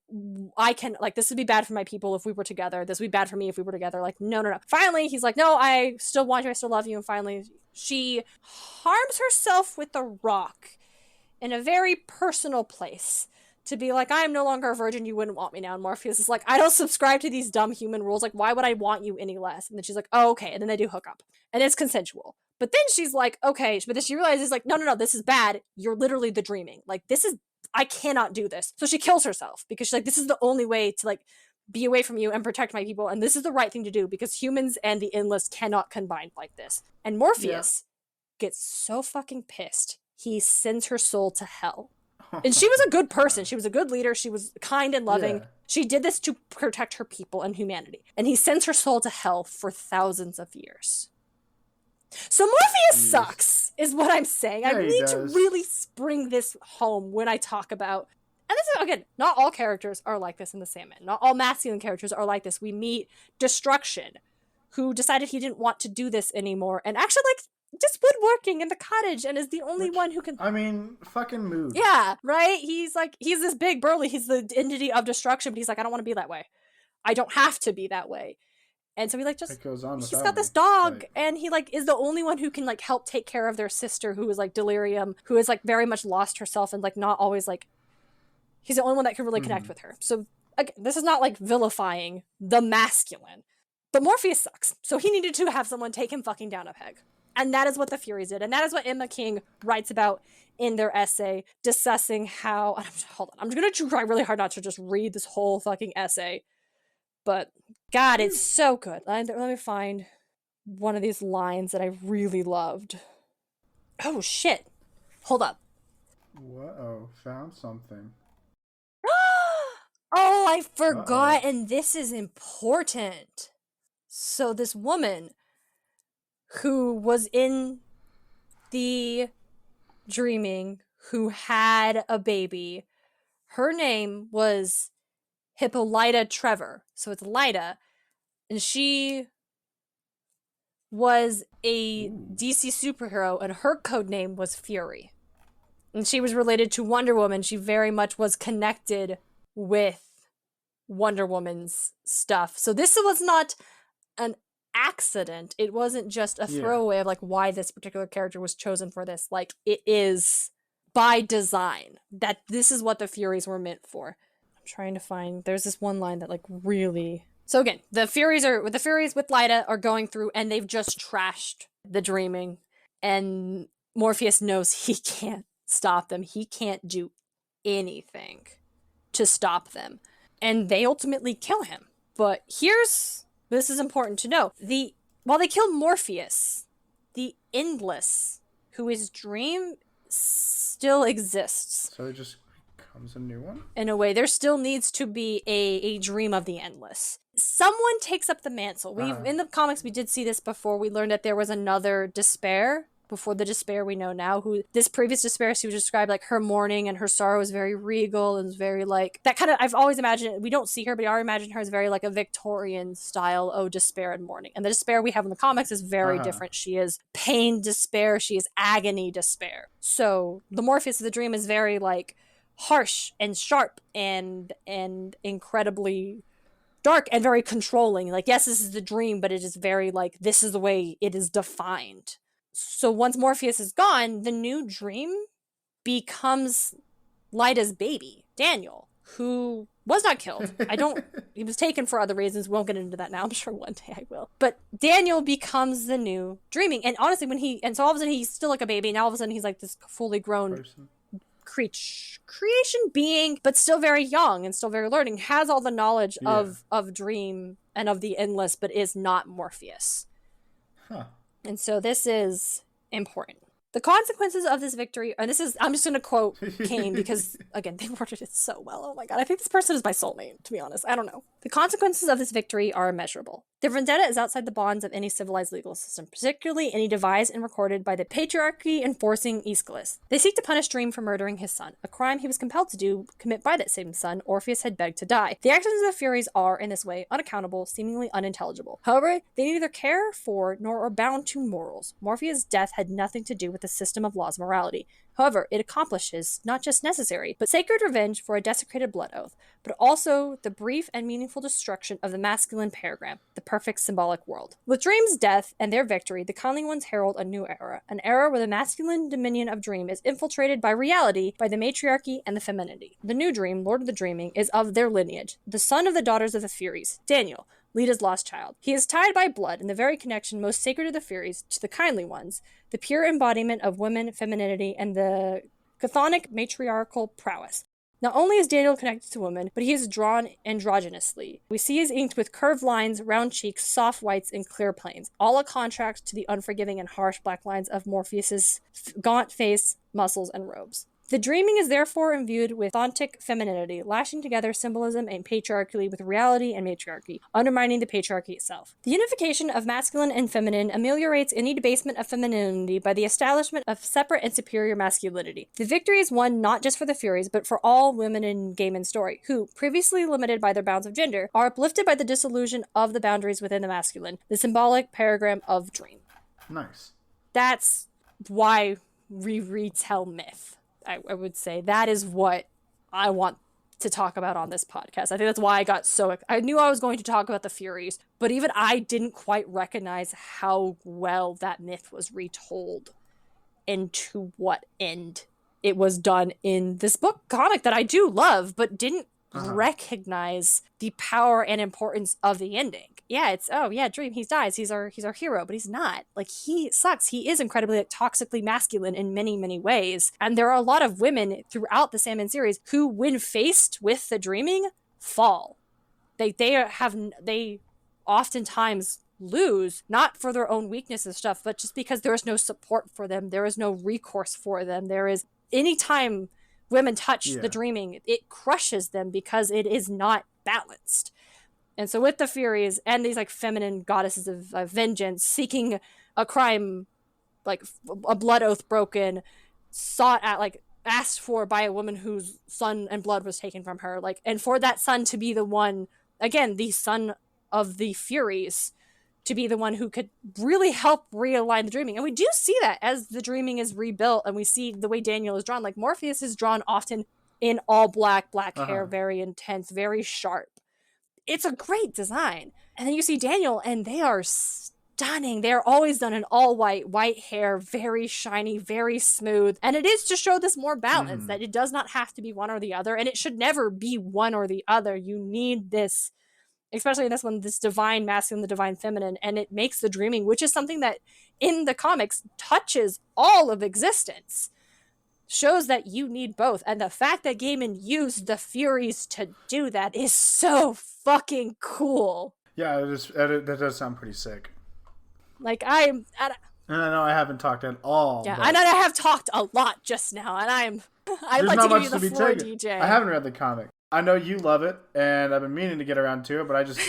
I can, like, this would be bad for my people if we were together. This would be bad for me if we were together. Like, no, no, no. Finally, he's like, no, I still want you. I still love you. And finally, she harms herself with a rock in a very personal place to be like, I am no longer a virgin. You wouldn't want me now. And Morpheus is like, I don't subscribe to these dumb human rules. Like, why would I want you any less? And then she's like, oh, okay. And then they do hook up. And it's consensual. But then she's like, okay, but then she realizes, like, no, no, no, this is bad. You're literally the dreaming. Like, this is, I cannot do this. So she kills herself because she's like, this is the only way to, like, be away from you and protect my people. And this is the right thing to do because humans and the endless cannot combine like this. And Morpheus gets so fucking pissed. He sends her soul to hell. And she was a good person. She was a good leader. She was kind and loving. She did this to protect her people and humanity. And he sends her soul to hell for thousands of years. So Morpheus sucks, is what I'm saying. I need to really bring this home when I talk about... And this is, again, not all characters are like this in the Sandman. Not all masculine characters are like this. We meet Destruction, who decided he didn't want to do this anymore, and actually, like, just woodworking in the cottage, and is the only one who can... I mean, fucking mood. Yeah, right? He's like, he's this big burly, he's the entity of destruction, but he's like, I don't want to be that way. I don't have to be that way. And so he like just he's got this dog, and he like is the only one who can like help take care of their sister who is like delirium, who is like very much lost herself and like not always like he's the only one that can really connect with her. So again, this is not like vilifying the masculine, but Morpheus sucks. So he needed to have someone take him fucking down a peg. And that is what the Furies did. And that is what Emma King writes about in their essay discussing how hold on, I'm gonna try really hard not to just read this whole fucking essay. But God, it's so good. Let me find one of these lines that I really loved. Oh, shit. Hold up. Whoa, found something. Oh, I forgot, and this is important. So this woman who was in the dreaming, who had a baby, her name was Hippolyta Trevor. So it's Lyta. And she was a DC superhero, and her code name was Fury. And she was related to Wonder Woman. She very much was connected with Wonder Woman's stuff. So this was not an accident. It wasn't just a throwaway of like why this particular character was chosen for this. Like, it is by design that this is what the Furies were meant for. Trying to find, there's this one line that like really, so again, the Furies with Lyta are going through, and they've just trashed the dreaming, and Morpheus knows he can't stop them. He can't do anything to stop them, and they ultimately kill him. But this is important to know, while they kill Morpheus, the Endless, who is Dream, still exists. So it just comes a new one? In a way, there still needs to be a Dream of the Endless. Someone takes up the mantle. In the comics, we did see this before. We learned that there was another Despair before the Despair we know now, who this previous Despair, she was described like her mourning and her sorrow was very regal and was very like that kind of, I've always imagined it. We don't see her, but I always imagine her as very like a Victorian style, Despair and mourning. And the Despair we have in the comics is very different. She is pain despair, she is agony despair. So the Morpheus of the Dream is very like harsh and sharp and incredibly dark and very controlling. Like, yes, this is the dream, but it is very like, this is the way it is defined. So once Morpheus is gone, the new dream becomes Lyta's baby, Daniel, who was not killed. He was taken for other reasons. We won't get into that now. I'm sure one day I will. But Daniel becomes the new dreaming. And honestly, so all of a sudden he's still like a baby. And all of a sudden he's like this fully grown creation being, but still very young and still very learning, has all the knowledge of dream and of the endless, but is not Morpheus. And so this is important. The consequences of this victory, and I'm just going to quote Kane because, again, they worded it so well. Oh my god, I think this person is my soulmate, to be honest. I don't know. The consequences of this victory are immeasurable. The vendetta is outside the bonds of any civilized legal system, particularly any devised and recorded by the patriarchy enforcing Aeschylus. They seek to punish Dream for murdering his son, a crime he was compelled to commit by that same son Orpheus had begged to die. The actions of the Furies are, in this way, unaccountable, seemingly unintelligible. However, they neither care for nor are bound to morals. Morpheus' death had nothing to do with the system of laws of morality. However, it accomplishes not just necessary, but sacred revenge for a desecrated blood oath, but also the brief and meaningful destruction of the masculine paragram, the perfect symbolic world. With Dream's death and their victory, the Kindling Ones herald a new era, an era where the masculine dominion of Dream is infiltrated by reality, by the matriarchy and the femininity. The new Dream, Lord of the Dreaming, is of their lineage, the son of the daughters of the Furies, Daniel, Leda's lost child. He is tied by blood in the very connection most sacred of the Furies to the Kindly Ones, the pure embodiment of women, femininity, and the chthonic matriarchal prowess. Not only is Daniel connected to women, but he is drawn androgynously. We see his inked with curved lines, round cheeks, soft whites, and clear plains, all a contrast to the unforgiving and harsh black lines of Morpheus's gaunt face, muscles, and robes. The Dreaming is therefore imbued with chthonic femininity, lashing together symbolism and patriarchy with reality and matriarchy, undermining the patriarchy itself. The unification of masculine and feminine ameliorates any debasement of femininity by the establishment of separate and superior masculinity. The victory is won not just for the Furies, but for all women in Gaiman's story, who, previously limited by their bounds of gender, are uplifted by the dissolution of the boundaries within the masculine, the symbolic paragram of Dream. Nice. That's why we retell myth. I would say that is what I want to talk about on this podcast. I think that's why I got I knew I was going to talk about the Furies, but even I didn't quite recognize how well that myth was retold and to what end it was done in this book comic that I do love, but didn't recognize the power and importance of the ending. Yeah, it's Dream, he dies, he's our hero, but he's not. Like, he sucks. He is incredibly toxically masculine in many, many ways. And there are a lot of women throughout the Sandman series who, when faced with the Dreaming, fall. They oftentimes lose, not for their own weakness and stuff, but just because there is no support for them, there is no recourse for them. There is, anytime women touch the Dreaming, it crushes them because it is not balanced. And so with the Furies and these feminine goddesses of vengeance seeking a crime, a blood oath broken, sought at, asked for by a woman whose son and blood was taken from her, and for that son to be the one, again, the son of the Furies, to be the one who could really help realign the Dreaming. And we do see that as the Dreaming is rebuilt, and we see the way Daniel is drawn. Morpheus is drawn often in all black hair, very intense, very sharp. It's a great design. And then you see Daniel, and they are stunning. They are always done in all white hair, very shiny, very smooth. And it is to show this more balance, that it does not have to be one or the other, and it should never be one or the other. You need this, especially in this one, this divine masculine, the divine feminine, and it makes the Dreaming, which is something that in the comics touches all of existence, shows that you need both. And the fact that Gaiman used the Furies to do that is so fucking cool. Yeah, that does sound pretty sick. And I know I haven't talked at all. Yeah, and I have talked a lot just now, and I'd like to give you the floor, DJ. I haven't read the comic. I know you love it, and I've been meaning to get around to it, but I just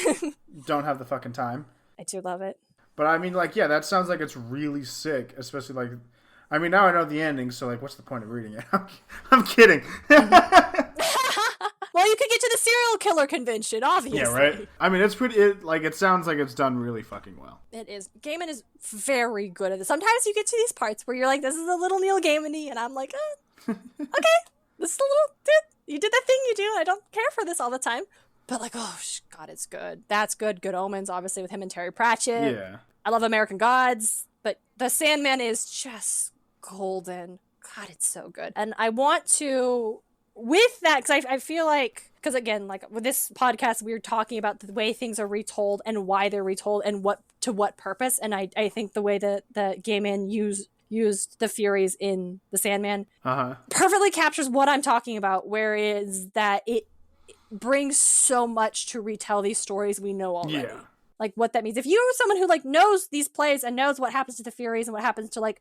don't have the fucking time. I do love it. But I mean, that sounds like it's really sick, especially now I know the ending, so what's the point of reading it? I'm kidding. Well, you could get to the serial killer convention, obviously. Yeah, right? I mean, it's pretty, it sounds like it's done really fucking well. It is. Gaiman is very good at this. Sometimes you get to these parts where you're like, this is a little Neil Gaiman-y, and I'm like, okay, this is a little, dude, you did that thing you do, I don't care for this all the time. But God, it's good. That's good. Good Omens, obviously, with him and Terry Pratchett. Yeah. I love American Gods, but the Sandman is just golden. God, it's so good. And I want to, with that, because I feel because again, with this podcast, we're talking about the way things are retold and why they're retold and what purpose. And I think the way that Gaiman used the Furies in the Sandman perfectly captures what I'm talking about, whereas that it brings so much to retell these stories we know already. Yeah. What that means. If you're someone who knows these plays and knows what happens to the Furies and what happens to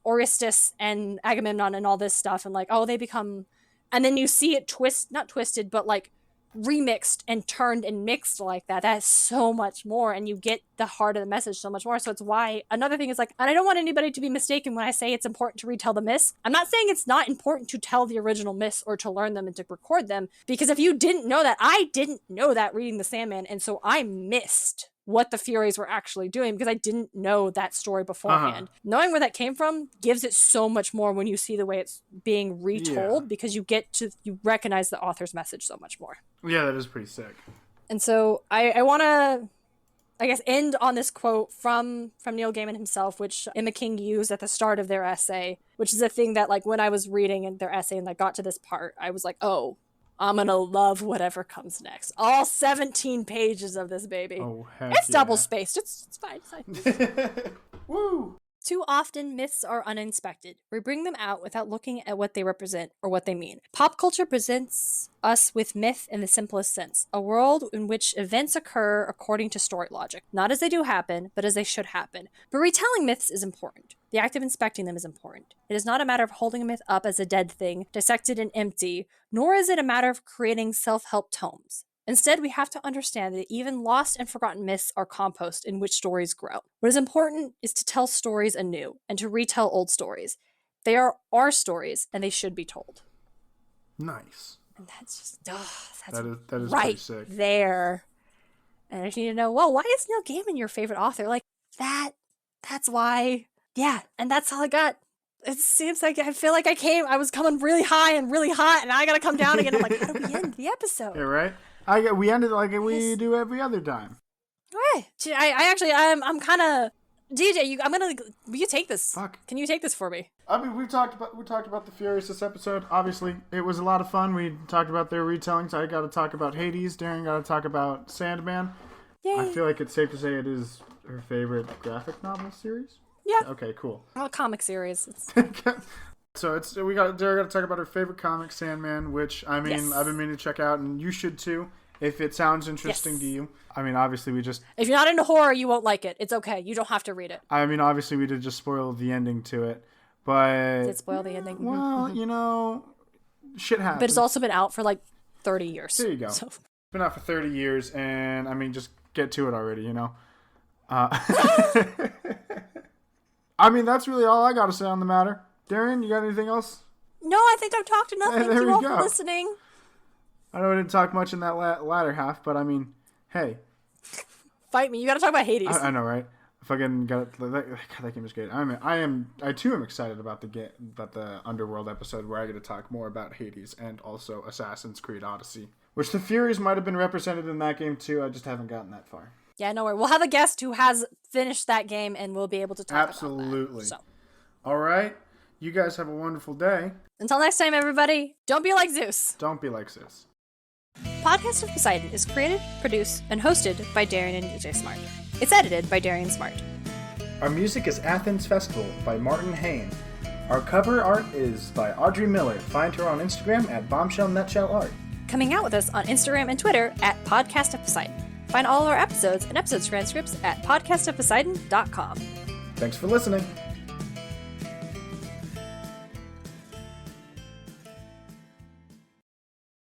Orestes and Agamemnon and all this stuff, and they become, and then you see it not twisted, but remixed and turned and mixed like that. That is so much more, and you get the heart of the message so much more. So it's why another thing is like, and I don't want anybody to be mistaken when I say it's important to retell the myths. I'm not saying it's not important to tell the original myths or to learn them and to record them, because if you didn't know that, I didn't know that reading the Sandman, and so I missed what the Furies were actually doing because I didn't know that story beforehand. Knowing where that came from gives it so much more when you see the way it's being retold, because you recognize the author's message so much more. Yeah, that is pretty sick. And so I want to, I guess, end on this quote from Neil Gaiman himself, which Emma King used at the start of their essay, which is a thing that, like, when I was reading their essay and I got to this part, I was like, oh, I'm gonna love whatever comes next. All 17 pages of this baby. Oh, heck it's double spaced. It's fine. It's fine. Woo! Too often, myths are uninspected. We bring them out without looking at what they represent or what they mean. Pop culture presents us with myth in the simplest sense, a world in which events occur according to story logic, not as they do happen, but as they should happen. But retelling myths is important. The act of inspecting them is important. It is not a matter of holding a myth up as a dead thing, dissected and empty, nor is it a matter of creating self-help tomes. Instead, we have to understand that even lost and forgotten myths are compost in which stories grow. What is important is to tell stories anew and to retell old stories. They are our stories, and they should be told. Nice. And that's just, that is right pretty sick. there. And if you need to know, well, why is Neil Gaiman your favorite author? Like, that's why. Yeah, and that's all I got. It seems like I feel like I was coming really high and really hot, and I gotta come down again. I'm like, how do we end the episode? Yeah, right? We ended like we do every other time. Right. I'm kind of DJ. Will you take this? Fuck. Can you take this for me? I mean, we talked about the Furies this episode. Obviously, it was a lot of fun. We talked about their retellings. I got to talk about Hades. Darren got to talk about Sandman. Yay. I feel like it's safe to say it is her favorite graphic novel series. Yeah. Okay. Cool. Well, comic series. So Darren got to talk about her favorite comic, Sandman, which, I mean, Yes. I've been meaning to check out, and you should too, if it sounds interesting to you. I mean, obviously if you're not into horror, you won't like it. It's okay. You don't have to read it. I mean, obviously we did just spoil the ending to it, but... Did spoil the ending? Well, you know, shit happens. But it's also been out for like 30 years. There you go. So. It's been out for 30 years, and, I mean, just get to it already, you know? I mean, that's really all I got to say on the matter. Darren, you got anything else? No, I think I've talked enough. Thank you all for listening. I know we didn't talk much in that latter half, but I mean, hey. Fight me. You got to talk about Hades. I know, right? Fucking got that game is great. I too am excited about the Underworld episode where I get to talk more about Hades and also Assassin's Creed Odyssey, which the Furies might have been represented in that game too. I just haven't gotten that far. Yeah, no worries. We'll have a guest who has finished that game, and we'll be able to talk Absolutely. about that. So. All right. You guys have a wonderful day. Until next time, everybody, don't be like Zeus. Don't be like Zeus. Podcast of Poseidon is created, produced, and hosted by Darien and DJ Smartt. It's edited by Darien Smartt. Our music is Athens Festival by Martin Hain. Our cover art is by Audrey Miller. Find her on Instagram at bombshellnutshellart. Coming out with us on Instagram and Twitter at Podcast of Poseidon. Find all our episodes and episode transcripts at podcastofposeidon.com. Thanks for listening.